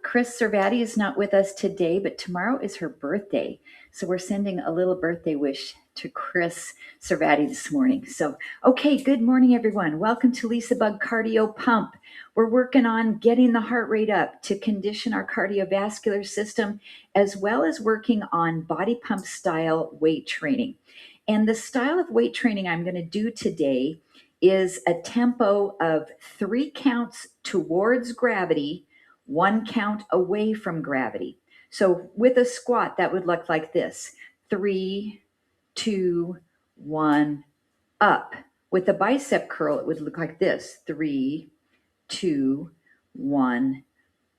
Chris Servati is not with us today, but tomorrow is her birthday. So we're sending a little birthday wish to Chris Servati this morning. So, okay, good morning, everyone. Welcome to LisaBug Cardio-Pump. We're working on getting the heart rate up to condition our cardiovascular system, as well as working on body pump style weight training. And the style of weight training I'm going to do today is a tempo of 3 counts towards gravity, 1 count away from gravity. So with a squat, that would look like this: 3, 2, 1, up. With a bicep curl, it would look like this: 3, 2, 1,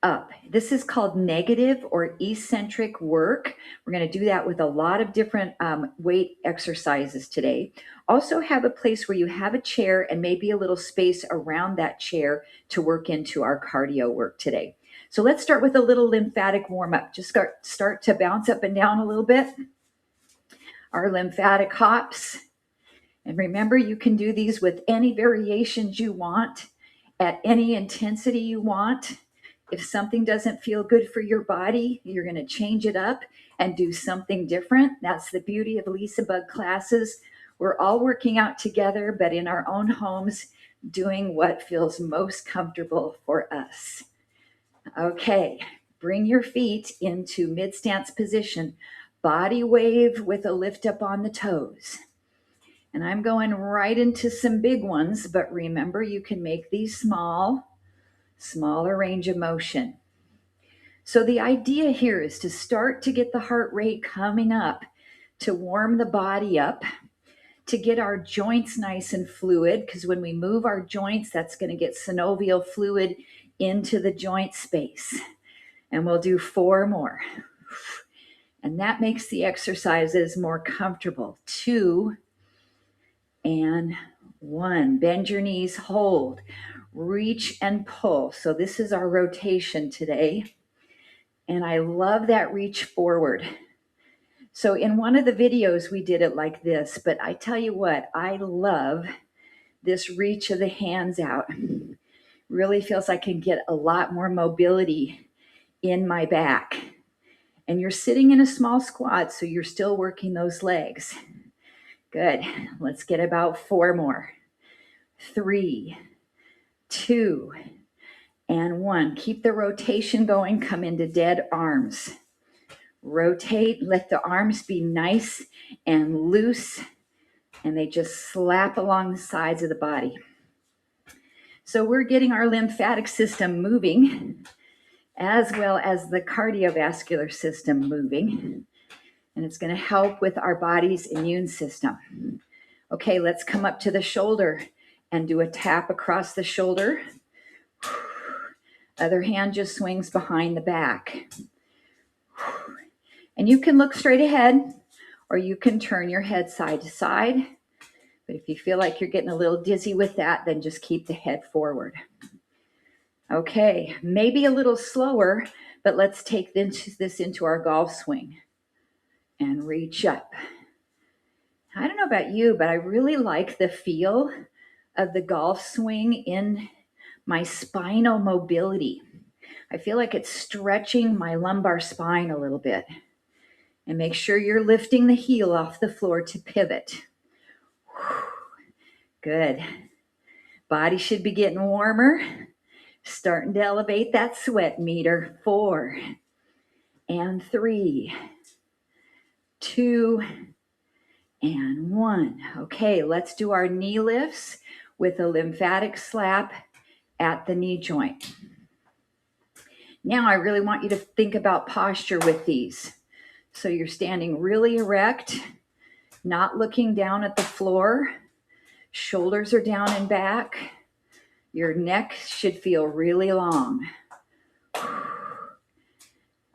up. This is called negative or eccentric work. We're going to do that with a lot of different weight exercises today. Also have a place where you have a chair and maybe a little space around that chair to work into our cardio work today. So let's start with a little lymphatic warm-up. Just start to bounce up and down a little bit. Our lymphatic hops. And remember, you can do these with any variations you want, at any intensity you want. If something doesn't feel good for your body, you're going to change it up and do something different. That's the beauty of LisaBug classes. We're all working out together, but in our own homes, doing what feels most comfortable for us. Okay, bring your feet into mid-stance position. Body wave with a lift up on the toes. And I'm going right into some big ones, but remember, you can make these smaller range of motion. So the idea here is to start to get the heart rate coming up, to warm the body up, to get our joints nice and fluid, because when we move our joints, that's going to get synovial fluid into the joint space. And we'll do 4 more. And that makes the exercises more comfortable. 2 and 1. Bend your knees, hold. Reach and pull. So this is our rotation today. And I love that reach forward. So in one of the videos, we did it like this, but I tell you what, I love this reach of the hands out. Really feels like I can get a lot more mobility in my back. And you're sitting in a small squat, so you're still working those legs. Good. Let's get about 4 more. 3, 2, and 1. Keep the rotation going. Come into dead arms. Rotate. Let the arms be nice and loose, and they just slap along the sides of the body. So we're getting our lymphatic system moving, as well as the cardiovascular system moving, and it's going to help with our body's immune system. Okay, let's come up to the shoulder and do a tap across the shoulder. Other hand just swings behind the back. And you can look straight ahead, or you can turn your head side to side. But if you feel like you're getting a little dizzy with that, then just keep the head forward. Okay, maybe a little slower, but let's take this into our golf swing and reach up. I don't know about you, but I really like the feel of the golf swing in my spinal mobility. I feel like it's stretching my lumbar spine a little bit. And make sure you're lifting the heel off the floor to pivot. Good. Body should be getting warmer. Starting to elevate that sweat meter. 4 and 3, 2 and 1. Okay, let's do our knee lifts with a lymphatic slap at the knee joint. Now I really want you to think about posture with these. So you're standing really erect, not looking down at the floor. Shoulders are down and back. Your neck should feel really long.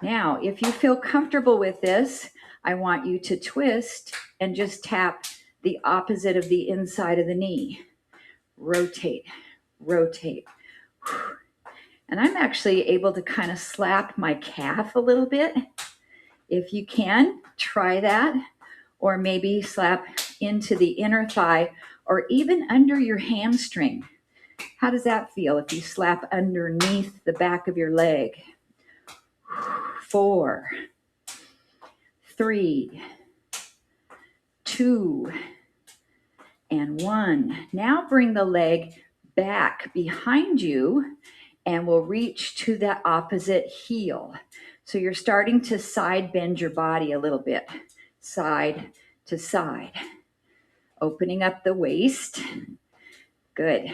Now, if you feel comfortable with this, I want you to twist and just tap the opposite of the inside of the knee. Rotate, rotate. And I'm actually able to kind of slap my calf a little bit. If you can, try that. Or maybe slap into the inner thigh or even under your hamstring. How does that feel if you slap underneath the back of your leg? 4, 3, 2, and 1. Now bring the leg back behind you and we'll reach to the opposite heel. So you're starting to side bend your body a little bit, side to side. Opening up the waist. Good.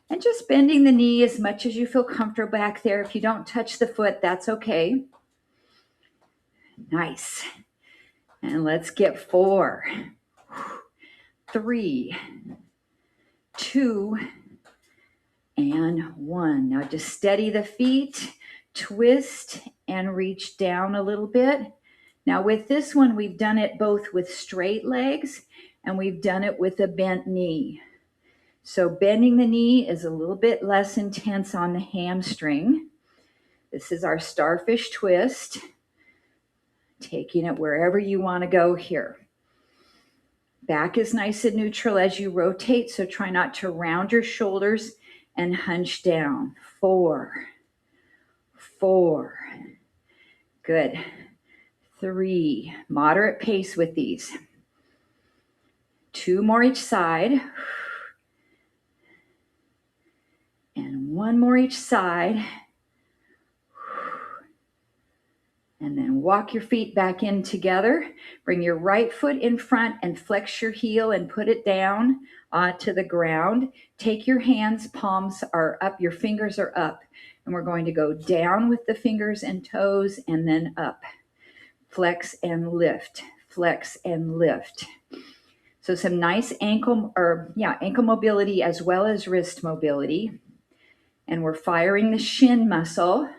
And just bending the knee as much as you feel comfortable back there. If you don't touch the foot, that's okay. Nice. And let's get 4, 3, 2, and 1. Now just steady the feet, twist, and reach down a little bit. Now with this one, we've done it both with straight legs and we've done it with a bent knee. So bending the knee is a little bit less intense on the hamstring. This is our starfish twist. Taking it wherever you want to go here. Back is nice and neutral as you rotate, so try not to round your shoulders and hunch down. 4, 4. Good. 3. Moderate pace with these. 2 more each side. And 1 more each side. And then walk your feet back in together. Bring your right foot in front and flex your heel and put it down onto the ground. Take your hands, palms are up, your fingers are up. And we're going to go down with the fingers and toes and then up. Flex and lift, flex and lift. So some nice ankle mobility as well as wrist mobility. And we're firing the shin muscle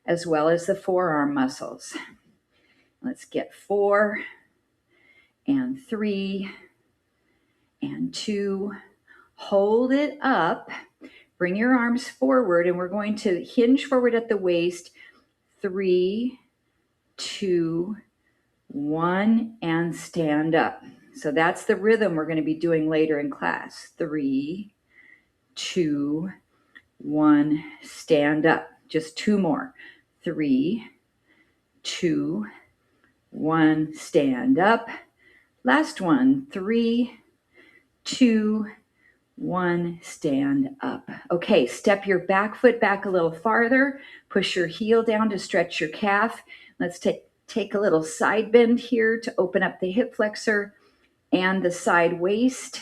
as well as the forearm muscles. Let's get 4 and 3 and 2. Hold it up. Bring your arms forward and we're going to hinge forward at the waist. 3, 2, 1, and stand up. So that's the rhythm we're going to be doing later in class. 3, 2, 1, stand up. Just 2 more. 3, 2, 1, stand up. Last one. 3, 2, 1, stand up. Okay, step your back foot back a little farther. Push your heel down to stretch your calf. Let's take a little side bend here to open up the hip flexor and the side waist.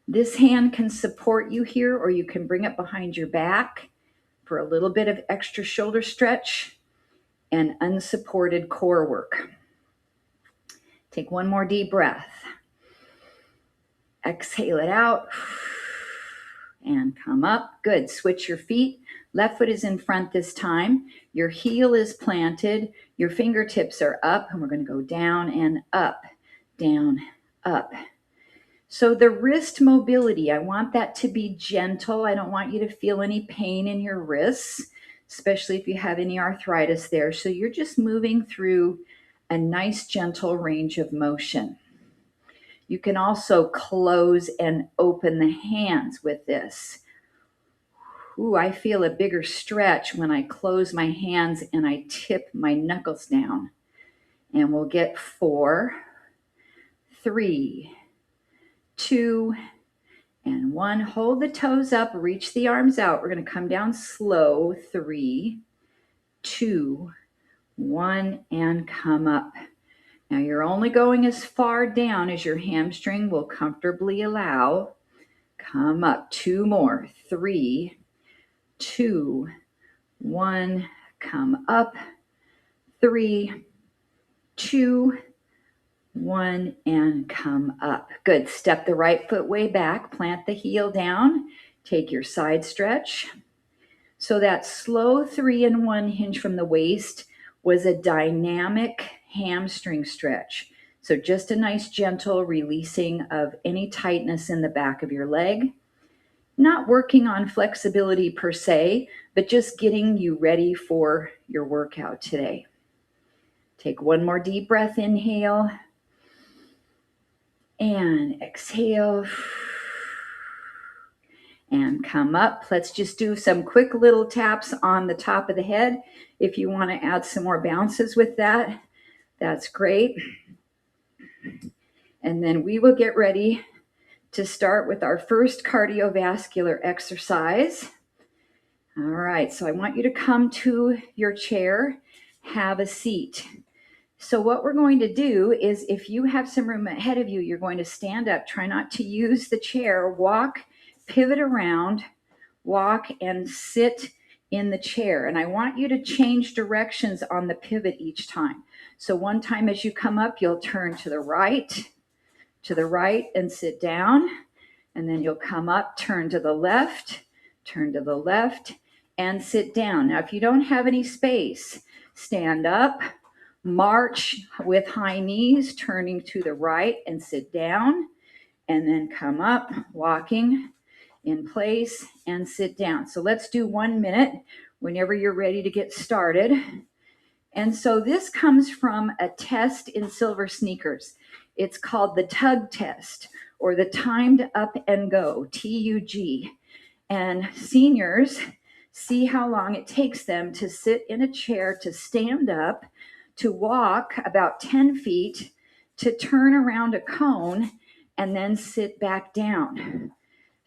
This hand can support you here, or you can bring it behind your back for a little bit of extra shoulder stretch and unsupported core work. Take 1 more deep breath. Exhale it out and come up. Good. Switch your feet. Left foot is in front this time. Your heel is planted. Your fingertips are up, and we're going to go down and up, down, up. So the wrist mobility, I want that to be gentle. I don't want you to feel any pain in your wrists, especially if you have any arthritis there. So you're just moving through a nice, gentle range of motion. You can also close and open the hands with this. Ooh, I feel a bigger stretch when I close my hands and I tip my knuckles down. And we'll get 4, 3, 2, and 1. Hold the toes up, reach the arms out. We're going to come down slow. 3, 2, 1, and come up. Now you're only going as far down as your hamstring will comfortably allow. Come up. 2 more. 3, 2, 1. Come up. 3, 2, 1, and come up. Good. Step the right foot way back. Plant the heel down. Take your side stretch. So that slow 3 and 1 hinge from the waist was a dynamic hamstring stretch. So just a nice gentle releasing of any tightness in the back of your leg. Not working on flexibility per se, but just getting you ready for your workout today. Take 1 more deep breath. Inhale. And exhale. and come up. Let's just do some quick little taps on the top of the head. If you want to add some more bounces with that, that's great. And then we will get ready to start with our first cardiovascular exercise. All right, so I want you to come to your chair, have a seat. So what we're going to do is, if you have some room ahead of you, you're going to stand up. Try not to use the chair. Walk, pivot around, walk and sit in the chair. And I want you to change directions on the pivot each time. So one time as you come up, you'll turn to the right and sit down. And then you'll come up, turn to the left, and sit down. Now, if you don't have any space, stand up, march with high knees, turning to the right and sit down, and then come up, walking in place and sit down. So let's do 1 minute whenever you're ready to get started. And so this comes from a test in Silver Sneakers. It's called the TUG test, or the timed up and go, TUG. And seniors see how long it takes them to sit in a chair, to stand up, to walk about 10 feet, to turn around a cone, and then sit back down.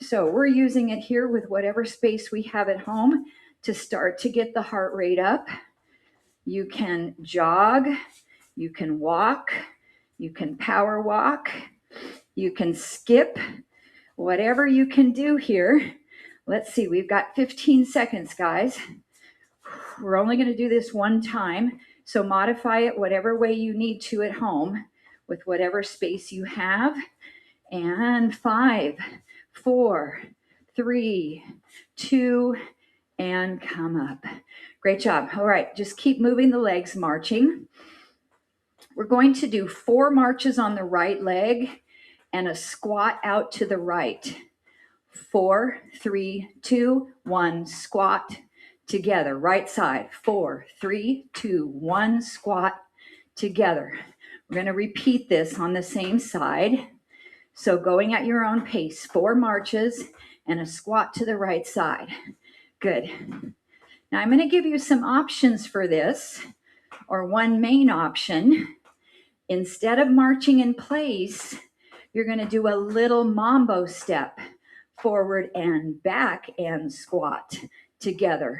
So we're using it here with whatever space we have at home to start to get the heart rate up. You can jog, you can walk, you can power walk, you can skip, whatever you can do here. Let's see, we've got 15 seconds, guys. We're only going to do this one time, so modify it whatever way you need to at home with whatever space you have. And 5, 4, 3, 2, and come up. Great job. All right, just keep moving the legs, marching. We're going to do 4 marches on the right leg and a squat out to the right. 4, 3, 2, 1, squat together. Right side. 4, 3, 2, 1, squat together. We're going to repeat this on the same side. So going at your own pace, 4 marches and a squat to the right side. Good. Now I'm going to give you some options for this, or one main option. Instead of marching in place, you're going to do a little mambo step, forward and back and squat together,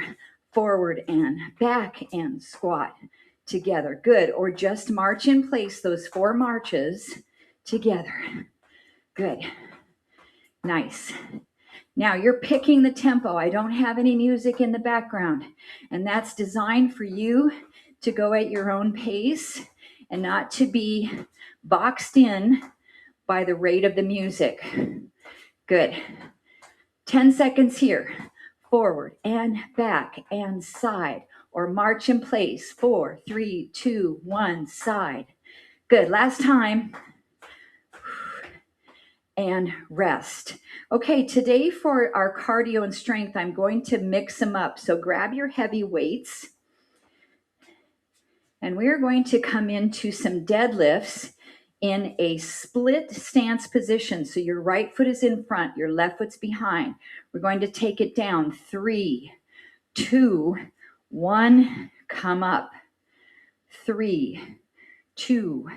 forward and back and squat together. Good. Or just march in place, those 4 marches together. Good. Nice. Now you're picking the tempo. I don't have any music in the background, and that's designed for you to go at your own pace and not to be boxed in by the rate of the music. Good. 10 seconds here. Forward and back and side, or march in place. 4, 3, 2, 1, side. Good. Last time. And rest. Okay, today for our cardio and strength, I'm going to mix them up. So grab your heavy weights, and we're going to come into some deadlifts in a split stance position. So your right foot is in front, your left foot's behind. We're going to take it down. 3, 2, 1, come up. 3, 2,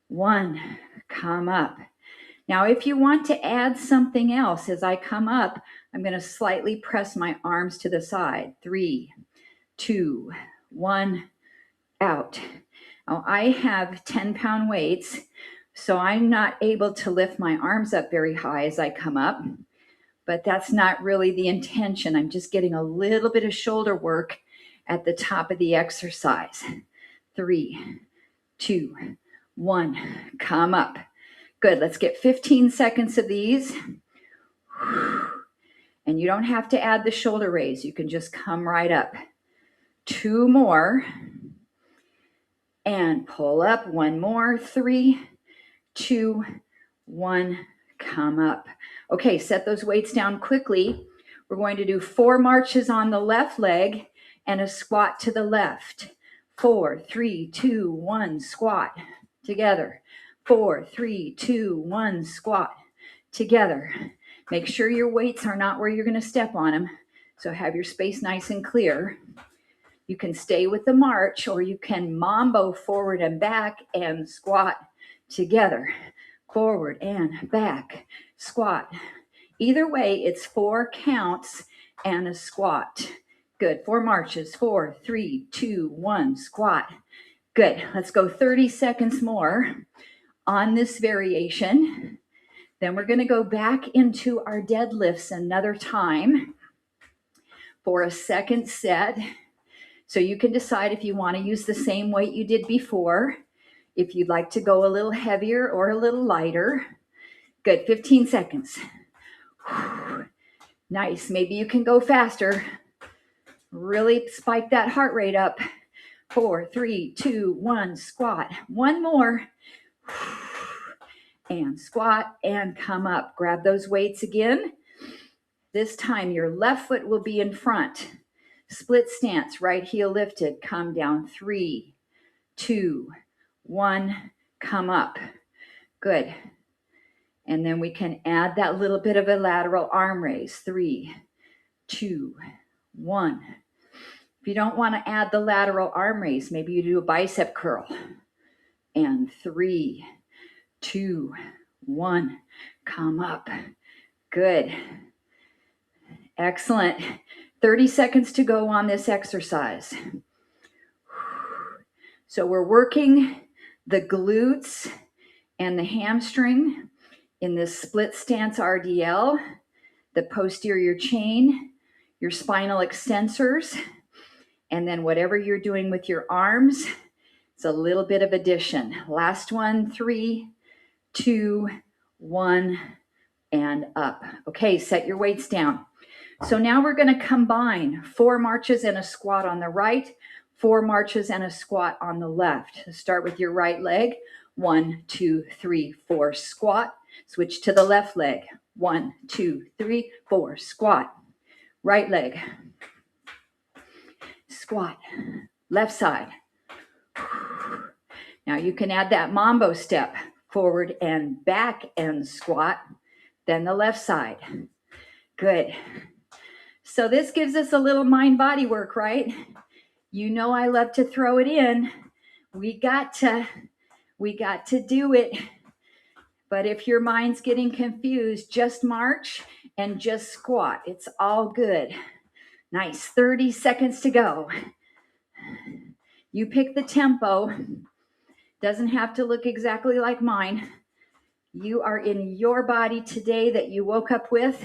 1, come up. Now, if you want to add something else, as I come up, I'm going to slightly press my arms to the side. 3, 2, 1, out. Now, I have 10-pound weights, so I'm not able to lift my arms up very high as I come up, but that's not really the intention. I'm just getting a little bit of shoulder work at the top of the exercise. 3, 2, 1, come up. Good. Let's get 15 seconds of these. And you don't have to add the shoulder raise. You can just come right up. 2 more. And pull up. 1 more. 3, 2, 1, come up. Okay, set those weights down quickly. We're going to do 4 marches on the left leg and a squat to the left. 4, 3, 2, 1, squat together. 4, 3, 2, 1, squat together. Make sure your weights are not where you're going to step on them. So have your space nice and clear. You can stay with the march, or you can mambo forward and back and squat together. Forward and back, squat. Either way, it's 4 counts and a squat. Good. 4 marches. 4, 3, 2, 1, squat. Good. Let's go 30 seconds more on this variation. Then we're going to go back into our deadlifts another time for a second set. So you can decide if you want to use the same weight you did before, if you'd like to go a little heavier or a little lighter. Good. 15 seconds. Nice. Maybe you can go faster. Really spike that heart rate up. 4, 3, 2, 1, squat. One more. And squat and come up. Grab those weights again. This time your left foot will be in front. Split stance, right heel lifted. Come down. 3, 2, 1, come up. Good. And then we can add that little bit of a lateral arm raise. 3, 2, 1. If you don't want to add the lateral arm raise, maybe you do a bicep curl. And 3, 2, 1, come up. Good. Excellent. 30 seconds to go on this exercise. So we're working the glutes and the hamstring in this split stance RDL, the posterior chain, your spinal extensors, and then whatever you're doing with your arms, it's a little bit of addition. Last one, 3, 2, 1, and up. Okay, set your weights down. So now we're going to combine 4 marches and a squat on the right, 4 marches and a squat on the left. Start with your right leg. 1, 2, 3, 4, squat. Switch to the left leg. 1, 2, 3, 4, squat. Right leg. Squat. Left side. Now you can add that mambo step. Forward and back and squat. Then the left side. Good. So this gives us a little mind-body work, right? You know I love to throw it in. We got to do it. But if your mind's getting confused, just march and just squat. It's all good. Nice. 30 seconds to go. You pick the tempo. Doesn't have to look exactly like mine. You are in your body today that you woke up with.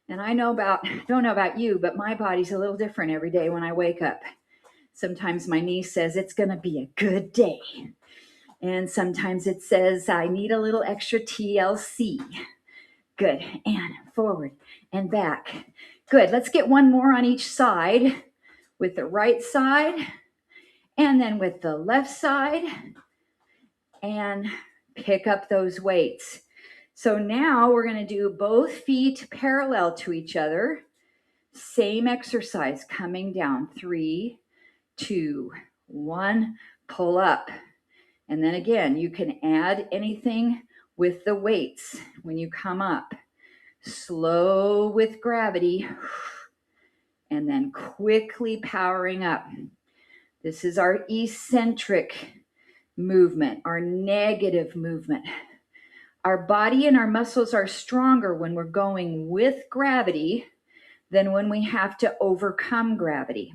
And I don't know about you, but my body's a little different every day when I wake up. Sometimes my niece says it's going to be a good day. And sometimes it says I need a little extra TLC. Good. And forward and back. Good. Let's get one more on each side, with the right side and then with the left side, and pick up those weights. So now we're going to do both feet parallel to each other. Same exercise, coming down. 3, 2, 1, pull up. And then again, you can add anything with the weights when you come up. Slow with gravity, and then quickly powering up. This is our eccentric movement, our negative movement. Our body and our muscles are stronger when we're going with gravity than when we have to overcome gravity.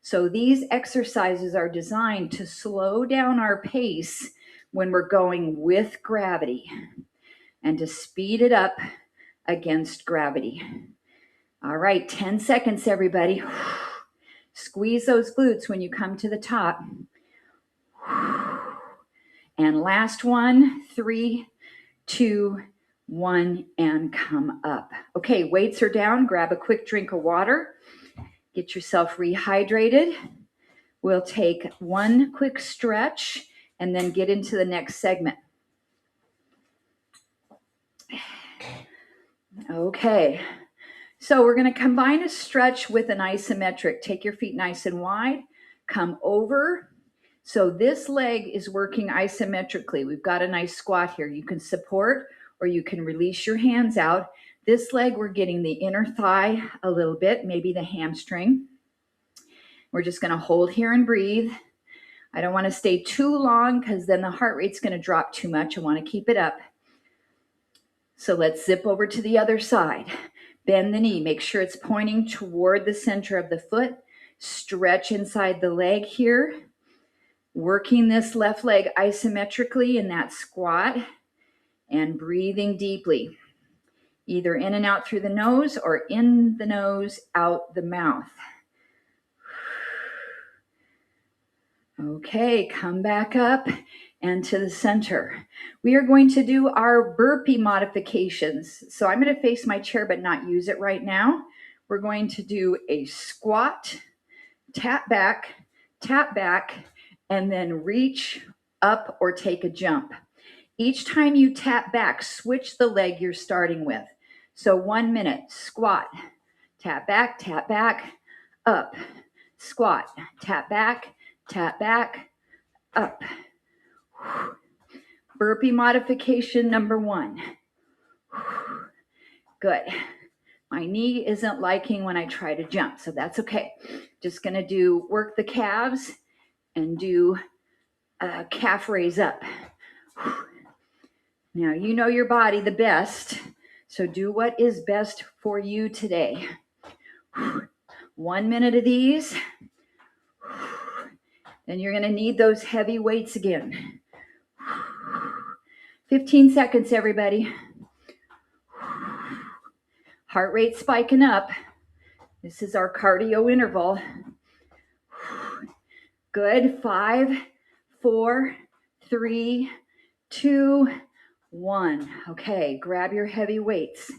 So these exercises are designed to slow down our pace when we're going with gravity and to speed it up against gravity. All right, 10 seconds, everybody. Squeeze those glutes when you come to the top. And last one, 3, 2, 1, and come up. Okay, weights are down. Grab a quick drink of water. Get yourself rehydrated. We'll take one quick stretch and then get into the next segment. Okay, so we're going to combine a stretch with an isometric. Take your feet nice and wide. Come over. So this leg is working isometrically. We've got a nice squat here. You can support or you can release your hands out. This leg, we're getting the inner thigh a little bit, maybe the hamstring. We're just going to hold here and breathe. I don't want to stay too long because then the heart rate's going to drop too much. I want to keep it up. So let's zip over to the other side. Bend the knee. Make sure it's pointing toward the center of the foot. Stretch inside the leg here. Working this left leg isometrically in that squat and breathing deeply, either in and out through the nose or in the nose, out the mouth. Okay, come back up and to the center. We are going to do our burpee modifications. So I'm going to face my chair but not use it right now. We're going to do a squat, tap back, and then reach up or take a jump. Each time you tap back, switch the leg you're starting with. So 1 minute, squat, tap back, up, squat, tap back, up. Burpee modification number 1. Good. My knee isn't liking when I try to jump, so that's okay. Just gonna work the calves and do a calf raise up. Now, you know your body the best, so do what is best for you today. 1 minute of these. Then you're going to need those heavy weights again. 15 seconds, everybody. Heart rate spiking up. This is our cardio interval. Good. 5, 4, 3, 2, 1. Okay, grab your heavy weights.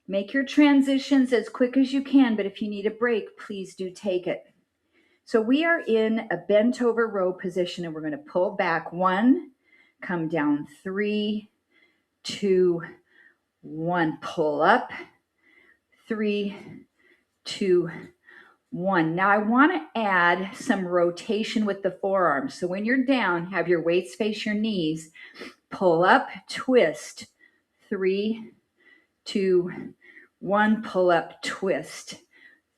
Make your transitions as quick as you can, but if you need a break, please do take it. So we are in a bent over row position and we're going to pull back 1, come down 3, 2, 1, pull up 3, 2, 1. Now I want to add some rotation with the forearms. So when you're down, have your weights face your knees, pull up, twist 3, 2, 1, pull up, twist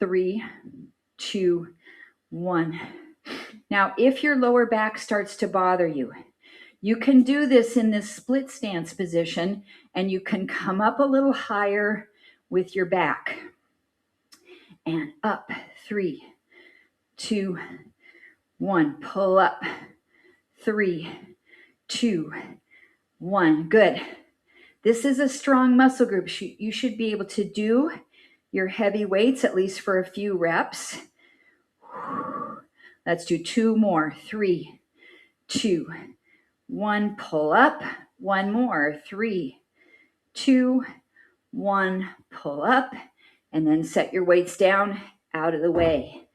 3, 2, 1. Now, if your lower back starts to bother you, you can do this in this split stance position and you can come up a little higher with your back. And up, 3, 2, 1, pull up, 3, 2, 1. Good. This is a strong muscle group. You should be able to do your heavy weights at least for a few reps. Let's do 2 more. 3, 2, 1, pull up. 1 more. 3, 2, 1, pull up. And then set your weights down out of the way.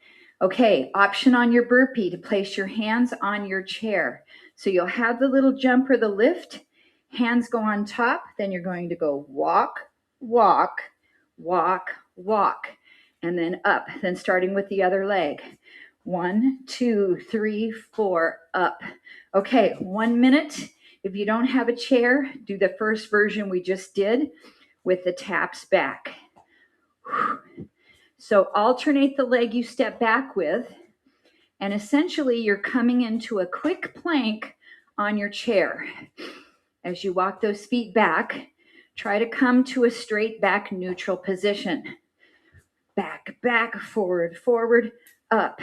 Okay, option on your burpee to place your hands on your chair. So you'll have the little jump or the lift. Hands go on top. Then you're going to go walk, walk, walk, walk. And then up. Then starting with the other leg. 1, 2, 3, 4, up. Okay, 1 minute. If you don't have a chair, do the first version we just did with the taps back. So alternate the leg you step back with, and essentially you're coming into a quick plank on your chair. As you walk those feet back, try to come to a straight back neutral position. Back, back, forward, forward, up.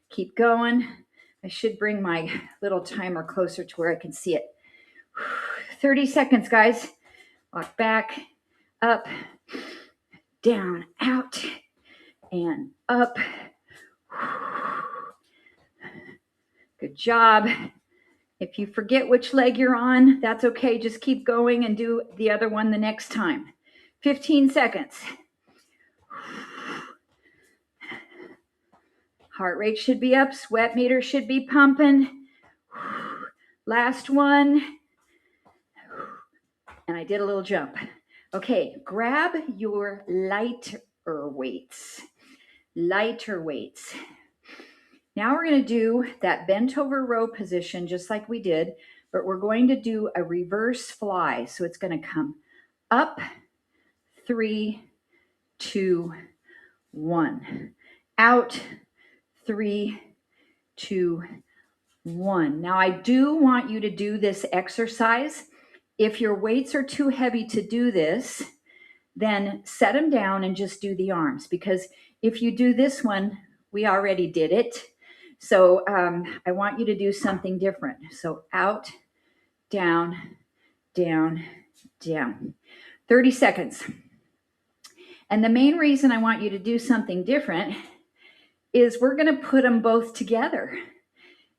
Keep going. I should bring my little timer closer to where I can see it. 30 seconds, guys. Walk back, up, down, out, and up. Good job. If you forget which leg you're on, that's okay. Just keep going and do the other one the next time. 15 seconds. Heart rate should be up. Sweat meter should be pumping. Last one. And I did a little jump. Okay, grab your lighter weights. Lighter weights. Now we're going to do that bent over row position just like we did, but we're going to do a reverse fly. So it's going to come up, 3, 2, 1. Out, 3, 2, 1. Now I do want you to do this exercise. If your weights are too heavy to do this, then set them down and just do the arms, because if you do this one, we already did it. So I want you to do something different. So out, down, down, down. 30 seconds. And the main reason I want you to do something different is we're going to put them both together.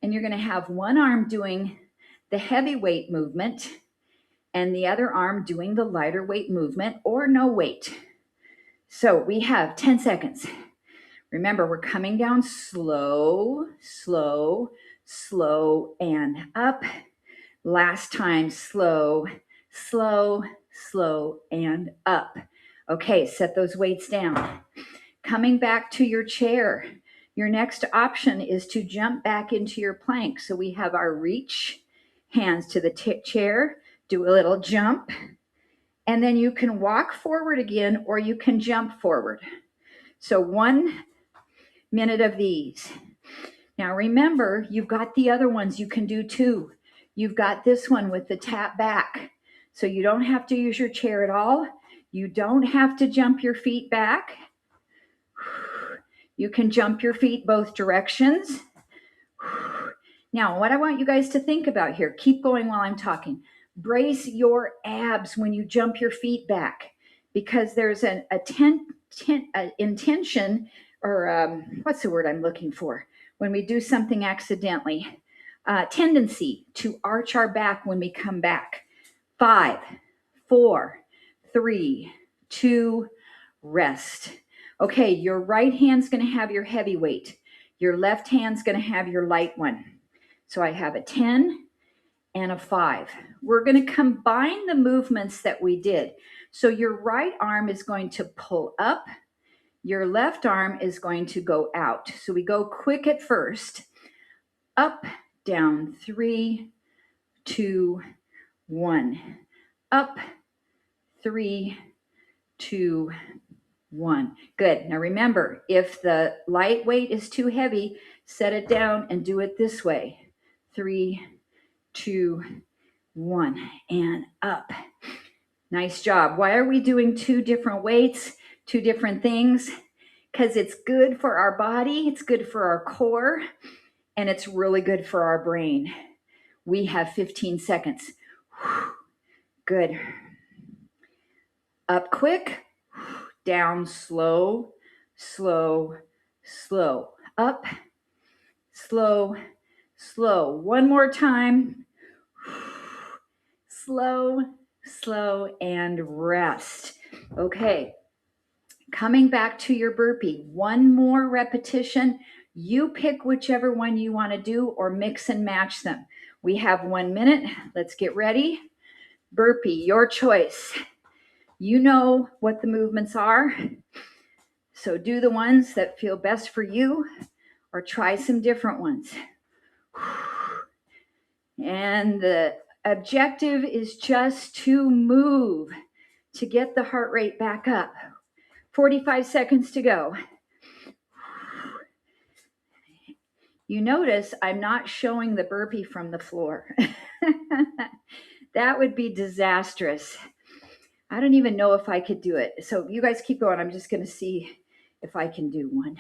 And you're going to have one arm doing the heavy weight movement and the other arm doing the lighter weight movement or no weight. So we have 10 seconds. Remember, we're coming down slow, slow, slow, and up. Last time, slow, slow, slow, and up. Okay, set those weights down. Coming back to your chair. Your next option is to jump back into your plank. So we have our reach, hands to the chair, do a little jump, and then you can walk forward again or you can jump forward. So 1 minute of these. Now remember, you've got the other ones you can do too. You've got this one with the tap back. So you don't have to use your chair at all. You don't have to jump your feet back. You can jump your feet both directions. Now, what I want you guys to think about here, keep going while I'm talking. Brace your abs when you jump your feet back, because there's an intention, or what's the word I'm looking for? When we do something accidentally, tendency to arch our back when we come back. 5, 4, 3, 2, rest. Okay, your right hand's going to have your heavy weight. Your left hand's going to have your light one. So I have a 10 and a 5. We're going to combine the movements that we did. So your right arm is going to pull up. Your left arm is going to go out. So we go quick at first. Up, down, 3, 2, 1. Up, 3, 2, 1. Good. Now remember, if the light weight is too heavy, set it down and do it this way. 3, 2, 1, and up. Nice job. Why are we doing 2 different weights, 2 different things? Because it's good for our body, it's good for our core, and it's really good for our brain. We have 15 seconds. Good. Up quick, down slow, slow, slow. Up, slow, slow. One more time. Slow, slow, and rest. Okay. Coming back to your burpee. One more repetition. You pick whichever one you want to do or mix and match them. We have 1 minute. Let's get ready. Burpee, your choice. You know what the movements are. So do the ones that feel best for you or try some different ones. And the objective is just to move, to get the heart rate back up. 45 seconds to go. You notice I'm not showing the burpee from the floor. That would be disastrous. I don't even know if I could do it. So you guys keep going. I'm just going to see if I can do one.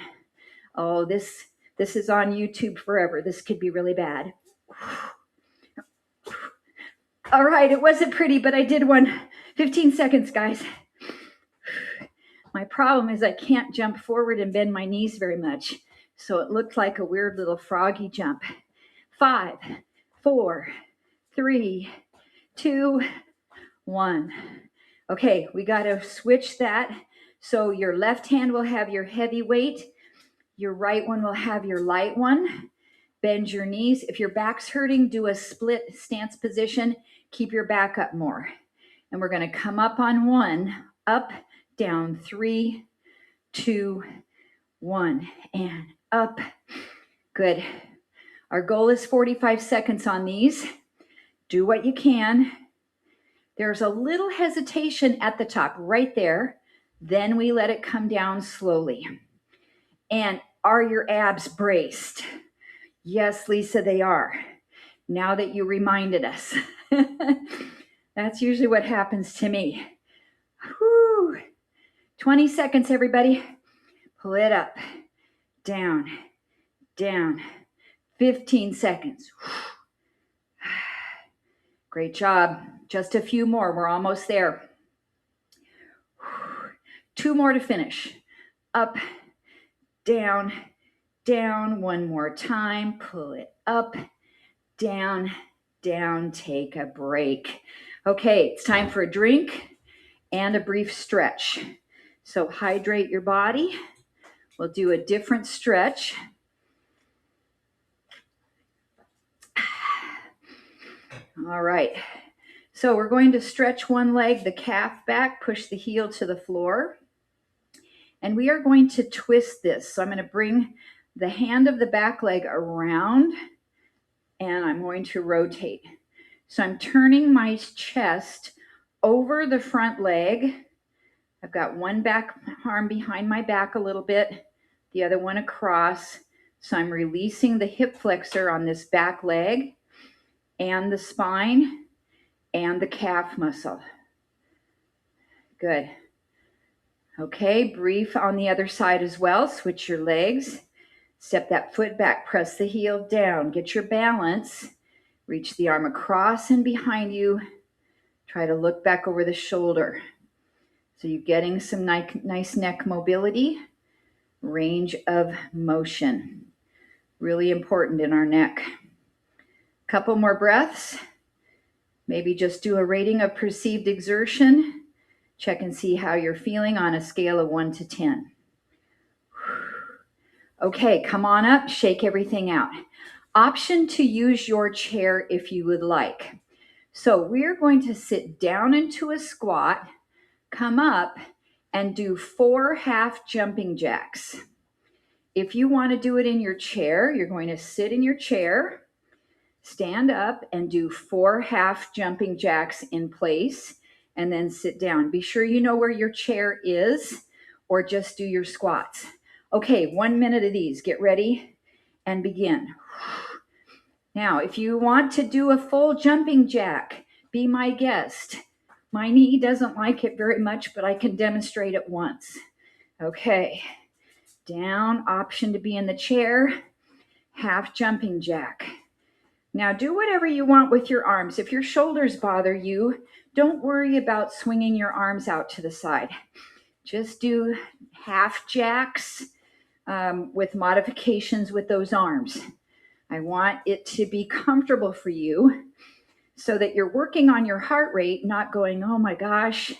Oh, this is on YouTube forever. This could be really bad. All right, it wasn't pretty, but I did one. 15 seconds, guys. My problem is I can't jump forward and bend my knees very much. So it looked like a weird little froggy jump. 5, 4, 3, 2, 1. Okay, we got to switch that. So your left hand will have your heavy weight. Your right one will have your light one. Bend your knees. If your back's hurting, do a split stance position. Keep your back up more. And we're going to come up on 1, up, down, 3, 2, 1, and up. Good. Our goal is 45 seconds on these. Do what you can. There's a little hesitation at the top, right there. Then we let it come down slowly. And are your abs braced? Yes, Lisa, they are. Now that you reminded us. That's usually what happens to me. Whew. 20 seconds, everybody. Pull it up, down, down. 15 seconds. Great job. Just a few more. We're almost there. 2 more to finish. Up, down, down. One more time. Pull it up, down, down. Take a break. Okay, it's time for a drink and a brief stretch. So hydrate your body. We'll do a different stretch. All right. So we're going to stretch one leg, the calf back, push the heel to the floor. And we are going to twist this. So I'm going to bring the hand of the back leg around and I'm going to rotate. So I'm turning my chest over the front leg. I've got one back arm behind my back a little bit, the other one across. So I'm releasing the hip flexor on this back leg and the spine and the calf muscle. Good. Okay, brief on the other side as well. Switch your legs. Step that foot back, press the heel down. Get your balance. Reach the arm across and behind you. Try to look back over the shoulder. So you're getting some nice neck mobility, range of motion. Really important in our neck. Couple more breaths. Maybe just do a rating of perceived exertion. Check and see how you're feeling on a scale of 1 to 10. Okay, come on up, shake everything out. Option to use your chair if you would like. So we're going to sit down into a squat, come up, and do 4 half jumping jacks. If you want to do it in your chair, you're going to sit in your chair, stand up, and do 4 half jumping jacks in place, and then sit down. Be sure you know where your chair is, or just do your squats. Okay, 1 minute of these. Get ready and begin. Now, if you want to do a full jumping jack, be my guest. My knee doesn't like it very much, but I can demonstrate it once. Okay, down, option to be in the chair, half jumping jack. Now do whatever you want with your arms. If your shoulders bother you, don't worry about swinging your arms out to the side. Just do half jacks with modifications with those arms. I want it to be comfortable for you so that you're working on your heart rate, not going, oh my gosh,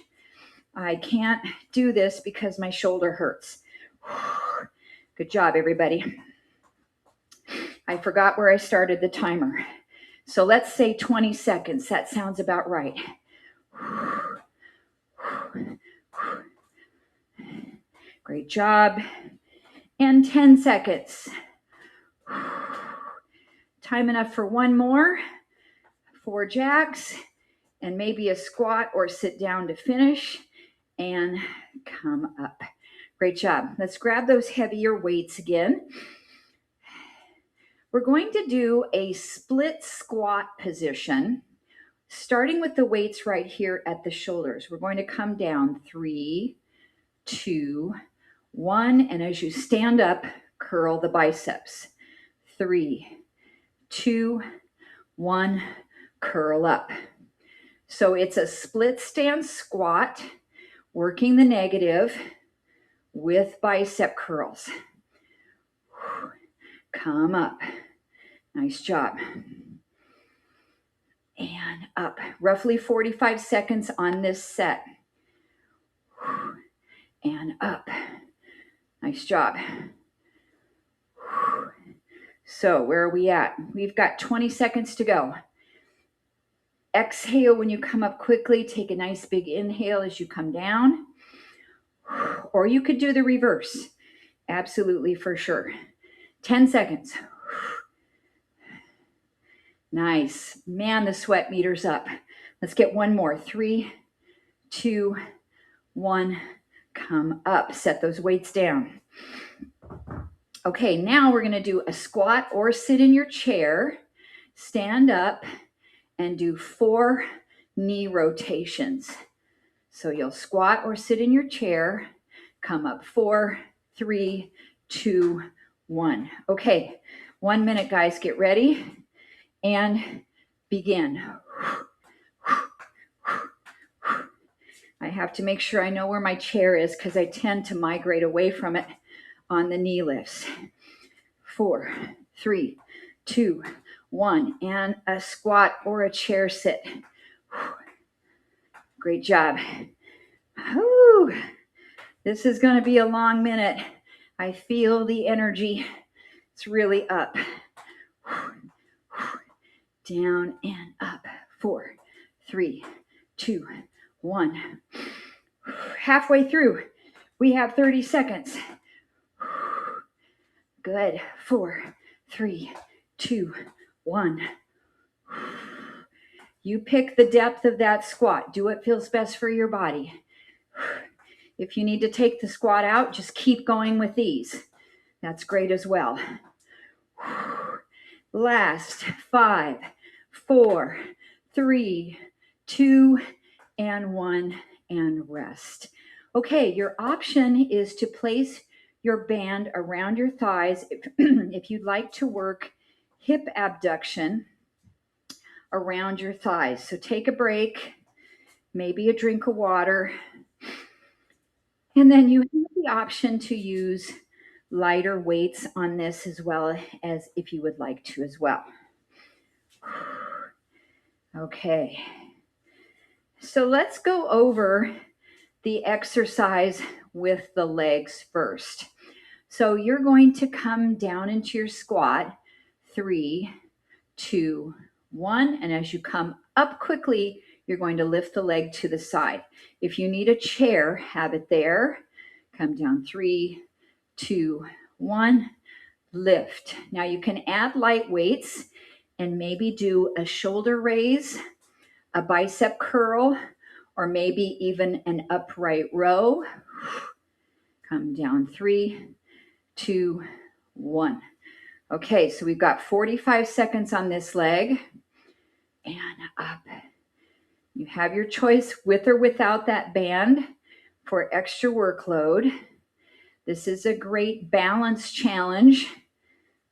I can't do this because my shoulder hurts. Good job, everybody. I forgot where I started the timer. So let's say 20 seconds. That sounds about right. Great job. And 10 seconds. Time enough for one more. 4 jacks and maybe a squat or sit down to finish and come up. Great job. Let's grab those heavier weights again. We're going to do a split squat position, starting with the weights right here at the shoulders. We're going to come down 3, 2, 1, and as you stand up, curl the biceps. 3, 2, 1, curl up. So it's a split stance squat, working the negative with bicep curls. Come up. Nice job. And up. Roughly 45 seconds on this set. And up. Nice job. So where are we at? We've got 20 seconds to go. Exhale when you come up quickly. Take a nice big inhale as you come down. Or you could do the reverse. Absolutely, for sure. 10 seconds. Nice. Man, the sweat meter's up. Let's get one more. 3, 2, 1. Come up. Set those weights down. Okay, now we're going to do a squat or sit in your chair. Stand up and do 4 knee rotations. So you'll squat or sit in your chair, come up 4, 3, 2, 1. Okay, 1 minute, guys. Get ready and begin. I have to make sure I know where my chair is because I tend to migrate away from it on the knee lifts. 4, 3, 2, 1, and a squat or a chair sit. Great job. Whew. This is going to be a long minute. I feel the energy. It's really up. Down and up. 4, 3, 2, 1. Halfway through. We have 30 seconds. Good. 4, 3, 2, 1. You pick the depth of that squat. Do what feels best for your body. If you need to take the squat out, just keep going with these. That's great as well. Last 5, 4, 3, 2, and 1, and rest. Okay, your option is to place your band around your thighs if you'd like to work hip abduction around your thighs. So take a break, maybe a drink of water, and then you have the option to use lighter weights on this as well as if you would like to as well. Okay, so let's go over the exercise with the legs first. So you're going to come down into your squat, 3, 2, 1, and as you come up quickly, you're going to lift the leg to the side. If you need a chair, have it there. Come down, 3, 2, 1, lift. Now you can add light weights and maybe do a shoulder raise, a bicep curl, or maybe even an upright row. Come down, 3, 2, 1. Okay, so we've got 45 seconds on this leg and up. You have your choice with or without that band for extra workload. This is a great balance challenge.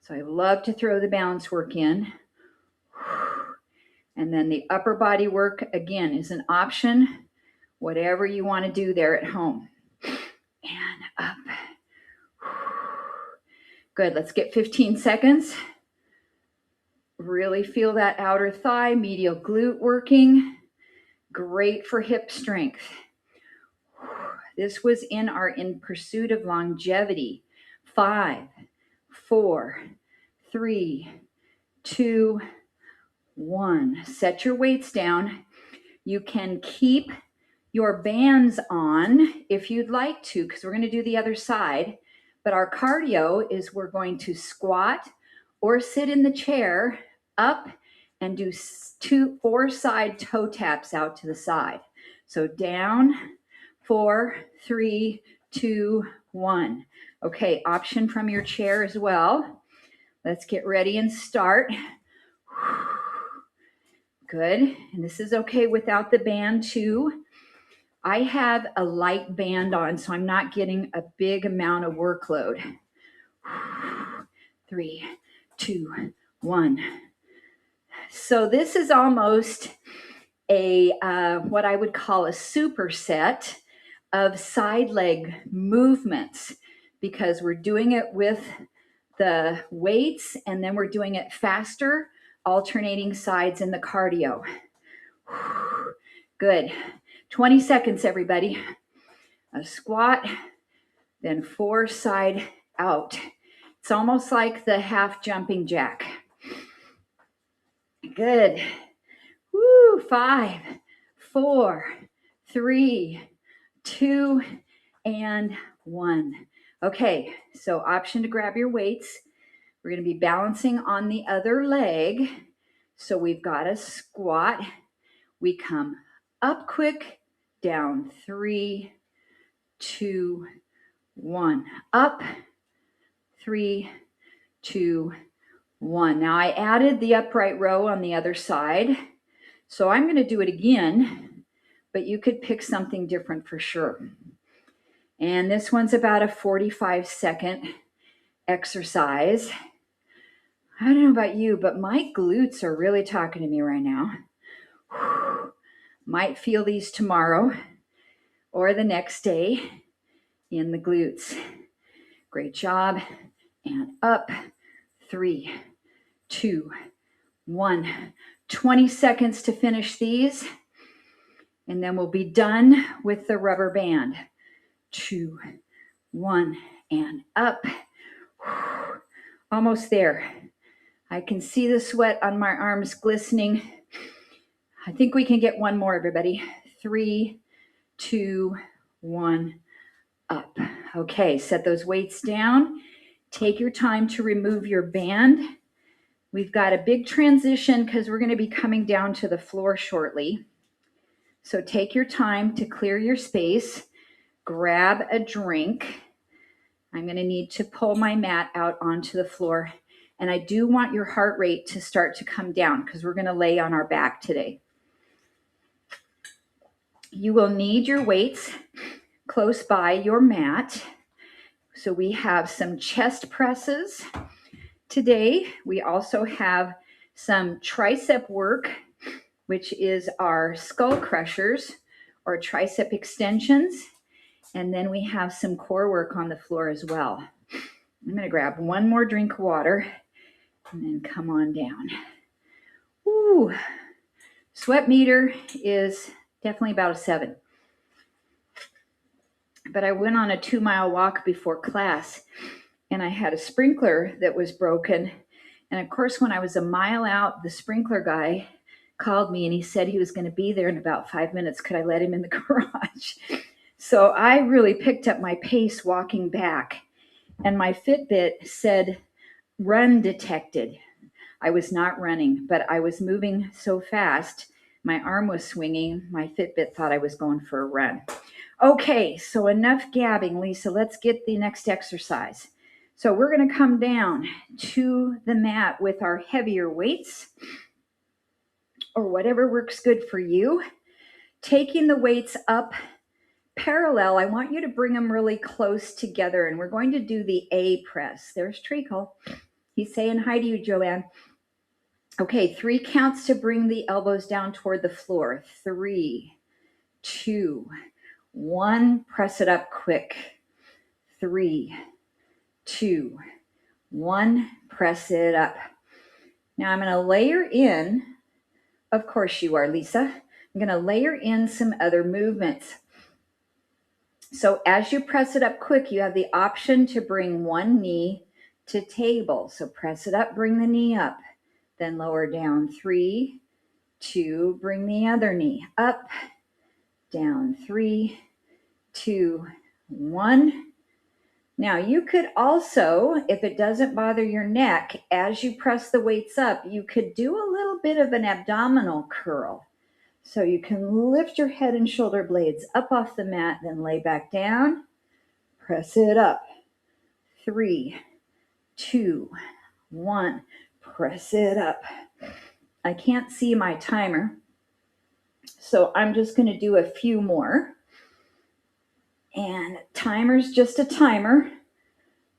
So I love to throw the balance work in. And then the upper body work, again, is an option, whatever you want to do there at home. And up. Good, let's get 15 seconds. Really feel that outer thigh, medial glute working. Great for hip strength. This was in our In Pursuit of Longevity. 5, 4, 3, 2, 1. Set your weights down. You can keep your bands on if you'd like to, because we're going to do the other side. But our cardio is we're going to squat or sit in the chair up and do 4 side toe taps out to the side. So down, 4, 3, 2, 1. Okay, option from your chair as well. Let's get ready and start. Good, and this is okay without the band too. I have a light band on, so I'm not getting a big amount of workload. 3, 2, 1. So this is almost a what I would call a superset of side leg movements, because we're doing it with the weights and then we're doing it faster, alternating sides in the cardio. Good. 20 seconds, everybody. A squat, then 4 side out. It's almost like the half jumping jack. Good. Woo, 5, 4, 3, 2, and 1. Okay, so option to grab your weights. We're going to be balancing on the other leg. So we've got a squat. We come up quick, down, 3, 2, 1. Up, 3, 2, 1. Now I added the upright row on the other side, so I'm going to do it again, but you could pick something different for sure. And this one's about a 45-second exercise. I don't know about you, but my glutes are really talking to me right now. Might feel these tomorrow or the next day in the glutes. Great job. And up, 3, 2, 1. 20 seconds to finish these. And then we'll be done with the rubber band. 2, 1, and up. Almost there. I can see the sweat on my arms glistening. I think we can get one more, everybody. 3, 2, 1, up. Okay, set those weights down. Take your time to remove your band. We've got a big transition because we're going to be coming down to the floor shortly. So take your time to clear your space. Grab a drink. I'm going to need to pull my mat out onto the floor. And I do want your heart rate to start to come down because we're going to lay on our back today. You will need your weights close by your mat. So we have some chest presses today. We also have some tricep work, which is our skull crushers or tricep extensions. And then we have some core work on the floor as well. I'm going to grab one more drink of water and then come on down. Ooh, sweat meter is definitely about a 7. But I went on a 2-mile walk before class and I had a sprinkler that was broken. And of course, when I was a mile out, the sprinkler guy called me and he said he was going to be there in about 5 minutes. Could I let him in the garage? So I really picked up my pace walking back. And my Fitbit said, run detected. I was not running, but I was moving so fast. My arm was swinging. My Fitbit thought I was going for a run. Okay, so enough gabbing, Lisa. Let's get the next exercise. So we're going to come down to the mat with our heavier weights or whatever works good for you. Taking the weights up parallel, I want you to bring them really close together, and we're going to do the A press. There's Treacle. He's saying hi to you, Joanne. Okay, 3 counts to bring the elbows down toward the floor. 3, 2, 1. Press it up quick. 3, 2, 1. Press it up. Now I'm going to layer in, of course you are, Lisa. I'm going to layer in some other movements. So as you press it up quick, you have the option to bring one knee to table. So press it up, bring the knee up, then lower down. 3, 2, bring the other knee up, down. 3, 2, 1. Now you could also, if it doesn't bother your neck, as you press the weights up, you could do a little bit of an abdominal curl. So you can lift your head and shoulder blades up off the mat, then lay back down, press it up. 3, 2, 1, press it up. I can't see my timer, so I'm just going to do a few more. And timer's just a timer.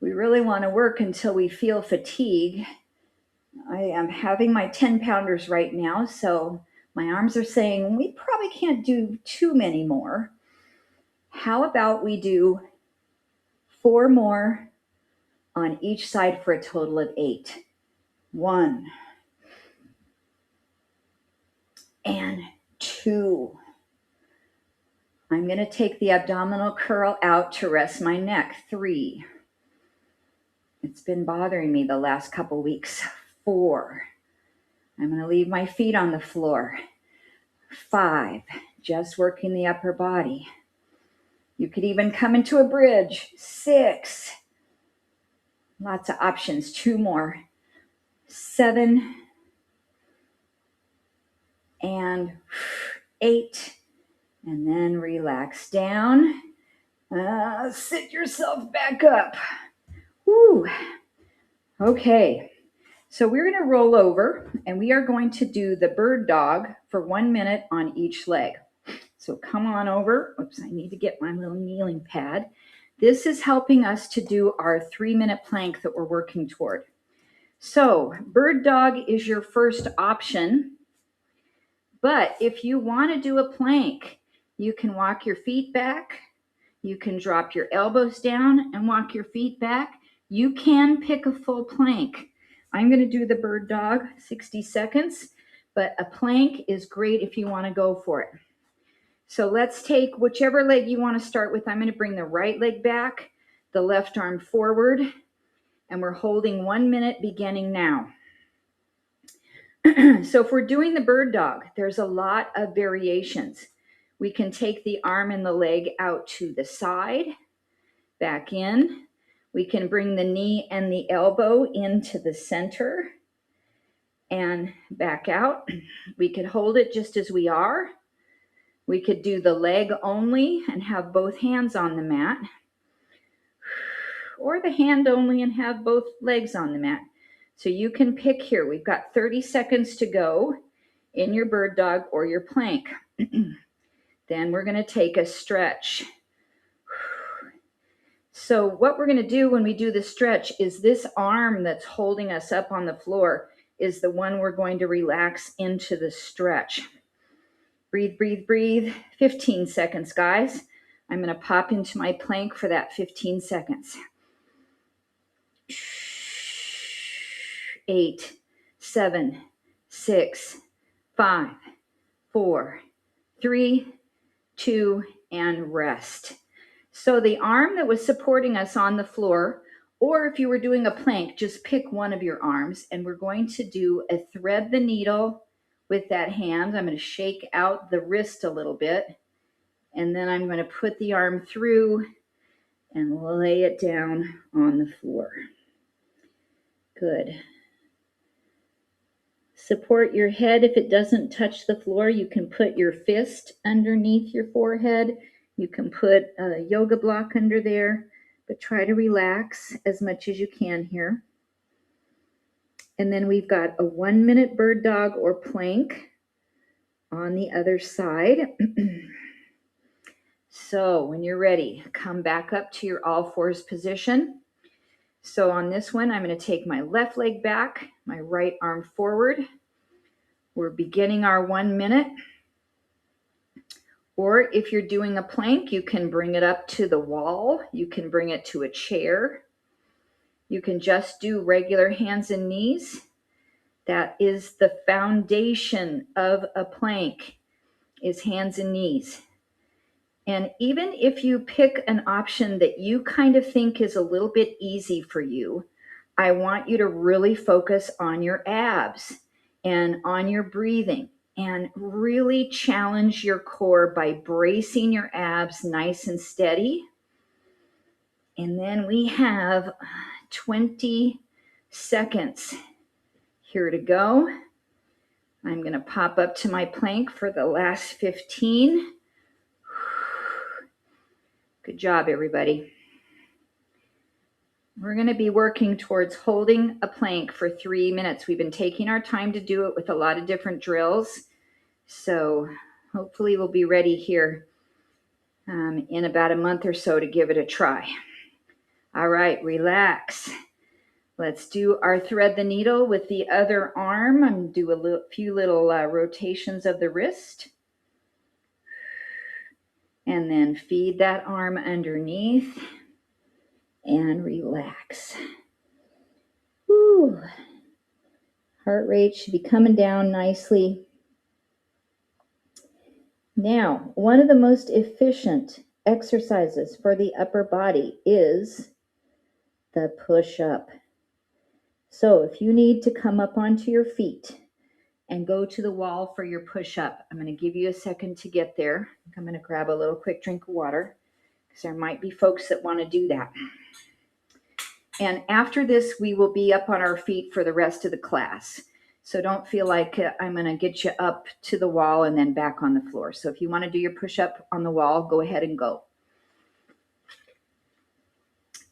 We really want to work until we feel fatigue. I am having my 10-pounders right now, so my arms are saying we probably can't do too many more. How about we do 4 more on each side for a total of 8. 1 and 2. I'm going to take the abdominal curl out to rest my neck. 3. It's been bothering me the last couple weeks. 4. I'm going to leave my feet on the floor. 5. Just working the upper body. You could even come into a bridge. 6. Lots of options. 2 more. 7. And 8, and then relax down. Sit yourself back up. Woo. Okay, so we're going to roll over and we are going to do the bird dog for 1 minute on each leg. So come on over. Oops, I need to get my little kneeling pad. This is helping us to do our 3-minute plank that we're working toward. So bird dog is your first option. But if you want to do a plank, you can walk your feet back. You can drop your elbows down and walk your feet back. You can pick a full plank. I'm going to do the bird dog, 60 seconds, but a plank is great if you want to go for it. So let's take whichever leg you want to start with. I'm going to bring the right leg back, the left arm forward, and we're holding 1 minute beginning now. So if we're doing the bird dog, there's a lot of variations. We can take the arm and the leg out to the side, back in. We can bring the knee and the elbow into the center and back out. We could hold it just as we are. We could do the leg only and have both hands on the mat, or the hand only and have both legs on the mat. So you can pick here. We've got 30 seconds to go in your bird dog or your plank. Then we're going to take a stretch. So what we're going to do when we do the stretch is this arm that's holding us up on the floor is the one we're going to relax into the stretch. Breathe, breathe, breathe. 15 seconds, guys. I'm going to pop into my plank for that 15 seconds. 8, 7, 6, 5, 4, 3, 2, and rest. So the arm that was supporting us on the floor, or if you were doing a plank, just pick one of your arms, and we're going to do a thread the needle with that hand. I'm going to shake out the wrist a little bit, and then I'm going to put the arm through and lay it down on the floor. Good. Support your head. If it doesn't touch the floor, you can put your fist underneath your forehead. You can put a yoga block under there, but try to relax as much as you can here. And then we've got a 1 minute bird dog or plank on the other side. So when you're ready, come back up to your all fours position. So on this one, I'm going to take my left leg back, my right arm forward. We're beginning our 1 minute. Or if you're doing a plank, you can bring it up to the wall. You can bring it to a chair. You can just do regular hands and knees. That is the foundation of a plank, is hands and knees. And even if you pick an option that you kind of think is a little bit easy for you, I want you to really focus on your abs and on your breathing and really challenge your core by bracing your abs nice and steady. And then we have 20 seconds here to go. I'm going to pop up to my plank for the last 15. Good job, everybody. We're going to be working towards holding a plank for 3 minutes. We've been taking our time to do it with a lot of different drills. So hopefully we'll be ready here in about a month or so to give it a try. All right, relax. Let's do our thread the needle with the other arm. I'm going to do a few little rotations of the wrist. And then feed that arm underneath and relax. Woo. Heart rate should be coming down nicely. Now, one of the most efficient exercises for the upper body is the push-up. So if you need to come up onto your feet and go to the wall for your push-up, I'm going to give you a second to get there. I'm going to grab a little quick drink of water because there might be folks that want to do that. And after this, we will be up on our feet for the rest of the class. So don't feel like I'm going to get you up to the wall and then back on the floor. So if you want to do your push-up on the wall, go ahead and go.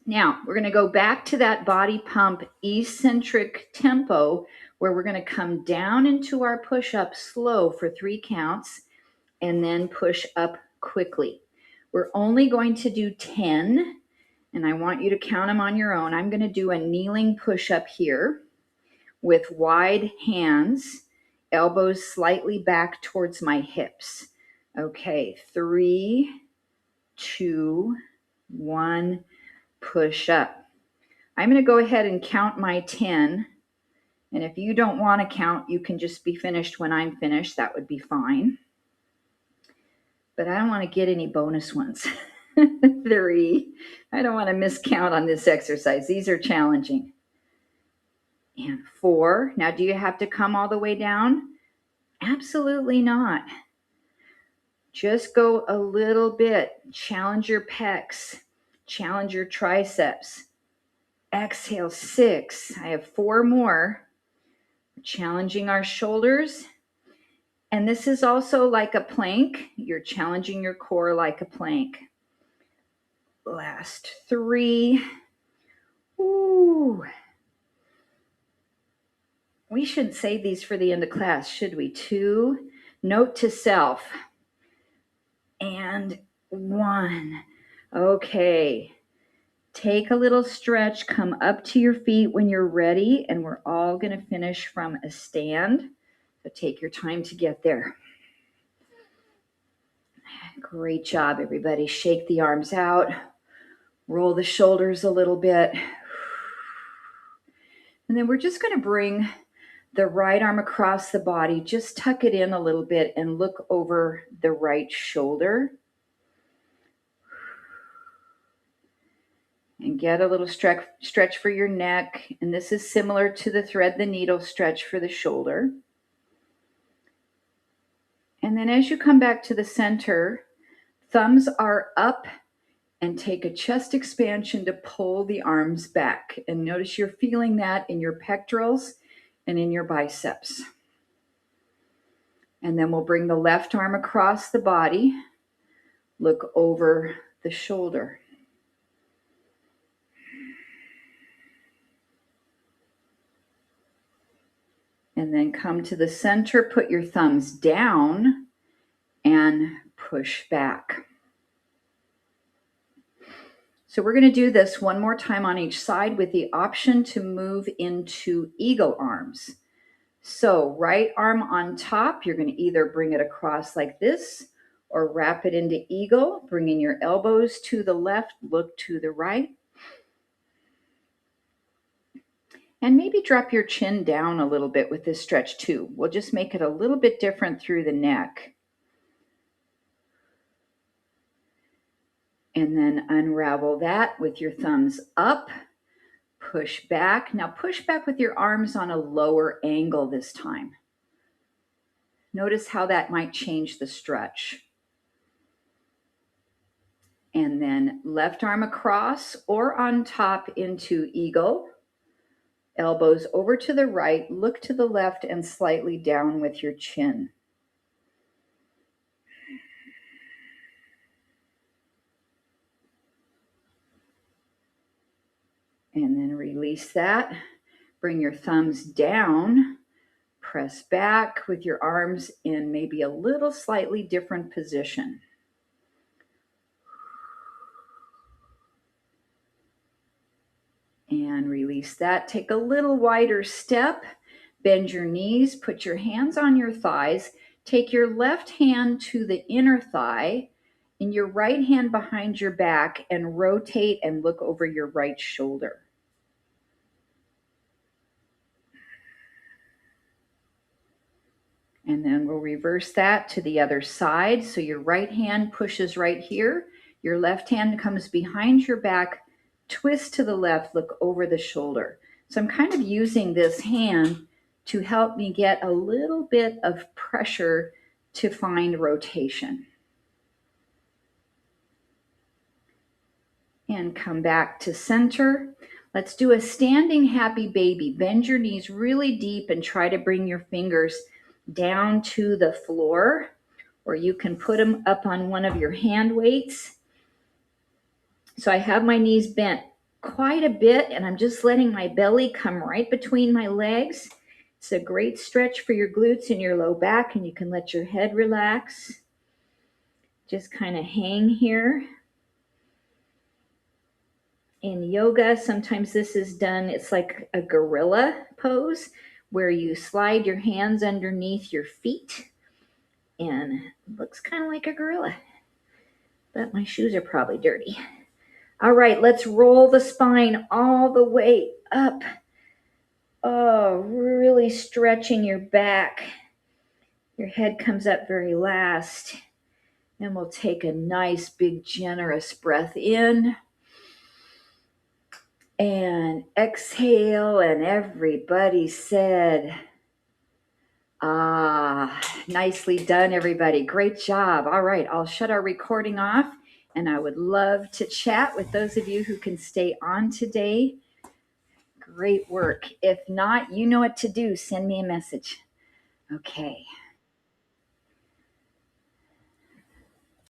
Now, we're going to go back to that body pump eccentric tempo where we're going to come down into our push-up slow for 3 counts and then push up quickly. We're only going to do 10, and I want you to count them on your own. I'm going to do a kneeling push-up here with wide hands, elbows slightly back towards my hips. Okay, 3, 2, 1, push up. I'm going to go ahead and count my 10. And if you don't want to count, you can just be finished when I'm finished. That would be fine. But I don't want to get any bonus ones. 3. I don't want to miscount on this exercise. These are challenging. And 4. Now, do you have to come all the way down? Absolutely not. Just go a little bit. Challenge your pecs. Challenge your triceps. Exhale, 6. I have 4 more. Challenging our shoulders. And this is also like a plank. You're challenging your core like a plank. Last 3. Ooh. We shouldn't save these for the end of class, should we? 2. Note to self. And 1. Okay. Take a little stretch. Come up to your feet when you're ready. And we're all going to finish from a stand. So take your time to get there. Great job, everybody. Shake the arms out. Roll the shoulders a little bit. And then we're just going to bring the right arm across the body. Just tuck it in a little bit and look over the right shoulder. And get a little stretch for your neck. And this is similar to the thread the needle stretch for the shoulder. And then as you come back to the center, thumbs are up and take a chest expansion to pull the arms back. And notice you're feeling that in your pectorals and in your biceps. And then we'll bring the left arm across the body, look over the shoulder. And then come to the center, put your thumbs down and push back. So we're going to do this one more time on each side with the option to move into eagle arms. So right arm on top, you're going to either bring it across like this or wrap it into eagle, bringing your elbows to the left, look to the right. And maybe drop your chin down a little bit with this stretch too. We'll just make it a little bit different through the neck. And then unravel that with your thumbs up, push back. Now push back with your arms on a lower angle this time. Notice how that might change the stretch. And then left arm across or on top into eagle. Elbows over to the right, look to the left and slightly down with your chin. And then release that. Bring your thumbs down. Press back with your arms in maybe a little slightly different position. And release that. Take a little wider step. Bend your knees. Put your hands on your thighs. Take your left hand to the inner thigh and your right hand behind your back and rotate and look over your right shoulder. And then we'll reverse that to the other side. So your right hand pushes right here. Your left hand comes behind your back, twist to the left, look over the shoulder. So I'm kind of using this hand to help me get a little bit of pressure to find rotation. And come back to center. Let's do a standing happy baby. Bend your knees really deep and try to bring your fingers down to the floor, or you can put them up on one of your hand weights. So I have my knees bent quite a bit, and I'm just letting my belly come right between my legs. It's a great stretch for your glutes and your low back, and you can let your head relax. Just kind of hang here. In yoga, sometimes this is done, it's like a gorilla pose where you slide your hands underneath your feet, and it looks kind of like a gorilla, but my shoes are probably dirty. All right, let's roll the spine all the way up. Oh, really stretching your back. Your head comes up very last. And we'll take a nice, big, generous breath in. And exhale, and everybody said, ah, nicely done, everybody. Great job. All right, I'll shut our recording off, and I would love to chat with those of you who can stay on today. Great work. If not, you know what to do. Send me a message. Okay.